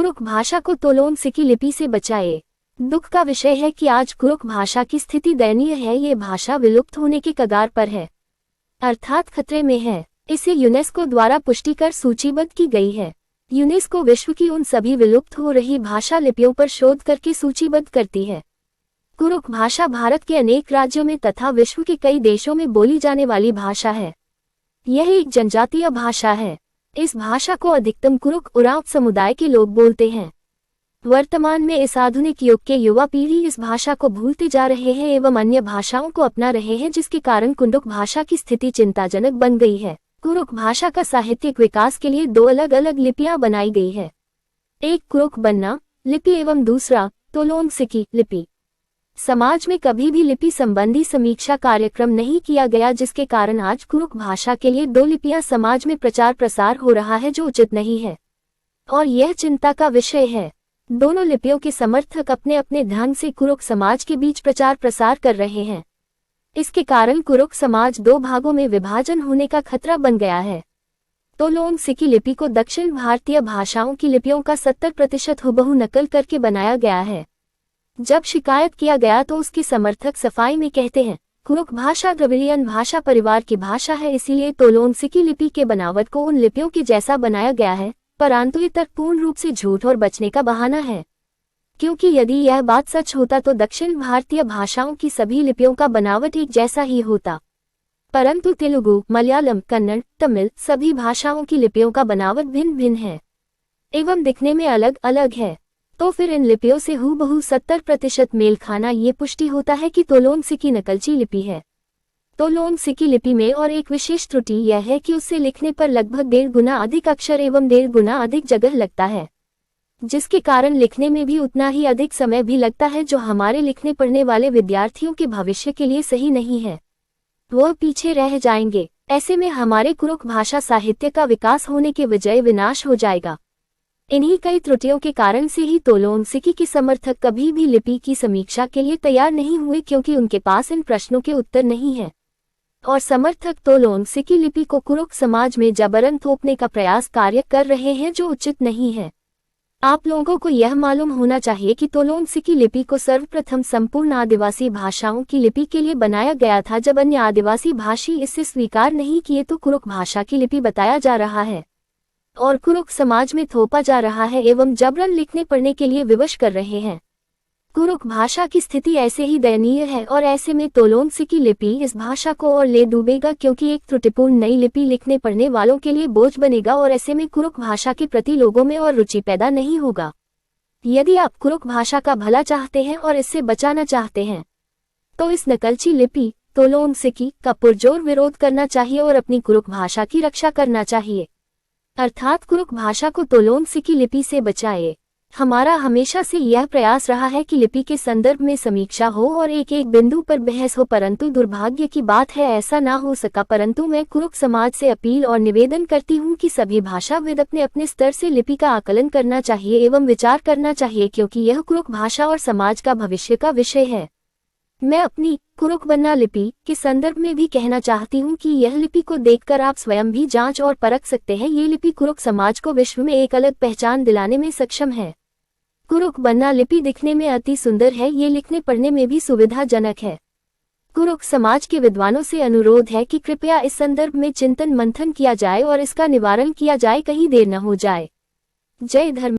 कुरुक भाषा को तोलोन सिकी लिपि से बचाए। दुख का विषय है कि आज कुरुक भाषा की स्थिति दयनीय है। ये भाषा विलुप्त होने के कगार पर है, अर्थात खतरे में है। इसे यूनेस्को द्वारा पुष्टि कर सूचीबद्ध की गई है। यूनेस्को विश्व की उन सभी विलुप्त हो रही भाषा लिपियों पर शोध करके सूचीबद्ध करती है। कुरुक भाषा भारत के अनेक राज्यों में तथा विश्व के कई देशों में बोली जाने वाली भाषा है। यह एक जनजातीय भाषा है। इस भाषा को अधिकतम कुरुक उरांव समुदाय के लोग बोलते हैं। वर्तमान में इस आधुनिक युग के युवा पीढ़ी इस भाषा को भूलते जा रहे हैं एवं अन्य भाषाओं को अपना रहे हैं, जिसके कारण कुरुक भाषा की स्थिति चिंताजनक बन गई है। कुरुक भाषा का साहित्यिक विकास के लिए दो अलग अलग लिपियां बनाई गई है, एक कुरुक बन्ना लिपि एवं दूसरा तोलोन सिकी लिपि। समाज में कभी भी लिपि संबंधी समीक्षा कार्यक्रम नहीं किया गया, जिसके कारण आज कुरुक भाषा के लिए दो लिपियां समाज में प्रचार प्रसार हो रहा है, जो उचित नहीं है और यह चिंता का विषय है। दोनों लिपियों के समर्थक अपने अपने ढंग से कुरुक समाज के बीच प्रचार प्रसार कर रहे हैं। इसके कारण कुरुक समाज दो भागों में विभाजन होने का खतरा बन गया है। तोलोन सिकी लिपि को दक्षिण भारतीय भाषाओं की लिपियों का 70% हुबहू नकल करके बनाया गया है। जब शिकायत किया गया तो उसके समर्थक सफाई में कहते हैं, कुरुक भाषा द्रविड़ियन भाषा परिवार की भाषा है, इसीलिए तोलोन सिकी लिपि के बनावट को उन लिपियों के जैसा बनाया गया है। परंतु ये तर्क पूर्ण रूप से झूठ और बचने का बहाना है, क्योंकि यदि यह बात सच होता तो दक्षिण भारतीय भाषाओं की सभी लिपियों का बनावट एक जैसा ही होता। परंतु तेलुगु, मलयालम, कन्नड़, तमिल सभी भाषाओं की लिपियों का बनावट भिन्न भिन्न है एवं दिखने में अलग अलग है। तो फिर इन लिपियों से हूबहू 70% मेल खाना ये पुष्टि होता है कि तोलोन सिकी नकलची लिपि है। तोलोन सिकी लिपि में और एक विशेष त्रुटि यह है कि उससे लिखने पर लगभग 1.5 गुना अधिक अक्षर एवं 1.5 गुना अधिक जगह लगता है, जिसके कारण लिखने में भी उतना ही अधिक समय भी लगता है, जो हमारे लिखने पढ़ने वाले विद्यार्थियों के भविष्य के लिए सही नहीं है। वह पीछे रह जाएंगे। ऐसे में हमारे कुरुक भाषा साहित्य का विकास होने के बजाय विनाश हो जाएगा। इन्हीं कई त्रुटियों के कारण से ही तोलोन सिकी के समर्थक कभी भी लिपि की समीक्षा के लिए तैयार नहीं हुए, क्योंकि उनके पास इन प्रश्नों के उत्तर नहीं है और समर्थक तोलोन सिकी लिपि को कुरुक समाज में जबरन थोपने का प्रयास कार्य कर रहे हैं, जो उचित नहीं है। आप लोगों को यह मालूम होना चाहिए कि तोलोन सिकी लिपि को सर्वप्रथम संपूर्ण आदिवासी भाषाओं की लिपि के लिए बनाया गया था। जब अन्य आदिवासी भाषी इसे स्वीकार नहीं किए तो कुरुक भाषा की लिपि बताया जा रहा है और कुरुक समाज में थोपा जा रहा है एवं जबरन लिखने पढ़ने के लिए विवश कर रहे हैं। कुरुक भाषा की स्थिति ऐसे ही दयनीय है और ऐसे में तोलोन सिकी लिपि इस भाषा को और ले डूबेगा, क्योंकि एक त्रुटिपूर्ण नई लिपि लिखने पढ़ने वालों के लिए बोझ बनेगा और ऐसे में कुरुक भाषा के प्रति लोगों में और रुचि पैदा नहीं होगा। यदि आप कुरुक भाषा का भला चाहते हैं और इससे बचाना चाहते हैं तो इस नकलची लिपि तोलोन सिकी का पुरजोर विरोध करना चाहिए और अपनी कुरुक भाषा की रक्षा करना चाहिए, अर्थात कुरुक भाषा को तोलोन सिकी लिपि से बचाए। हमारा हमेशा से यह प्रयास रहा है कि लिपि के संदर्भ में समीक्षा हो और एक एक बिंदु पर बहस हो, परंतु दुर्भाग्य की बात है ऐसा ना हो सका। परंतु मैं कुरुक समाज से अपील और निवेदन करती हूँ कि सभी भाषाविद अपने अपने स्तर से लिपि का आकलन करना चाहिए एवं विचार करना चाहिए, क्योंकि यह कुरुक भाषा और समाज का भविष्य का विषय है। मैं अपनी कुरुक बन्ना लिपि के संदर्भ में भी कहना चाहती हूँ कि यह लिपि को देखकर आप स्वयं भी जांच और परख सकते हैं। ये लिपि कुरुक समाज को विश्व में एक अलग पहचान दिलाने में सक्षम है। कुरुक बन्ना लिपि दिखने में अति सुंदर है, ये लिखने पढ़ने में भी सुविधाजनक है। कुरुक समाज के विद्वानों से अनुरोध है कि कृपया इस संदर्भ में चिंतन मंथन किया जाए और इसका निवारण किया जाए, कहीं देर न हो जाए। जय धर्म।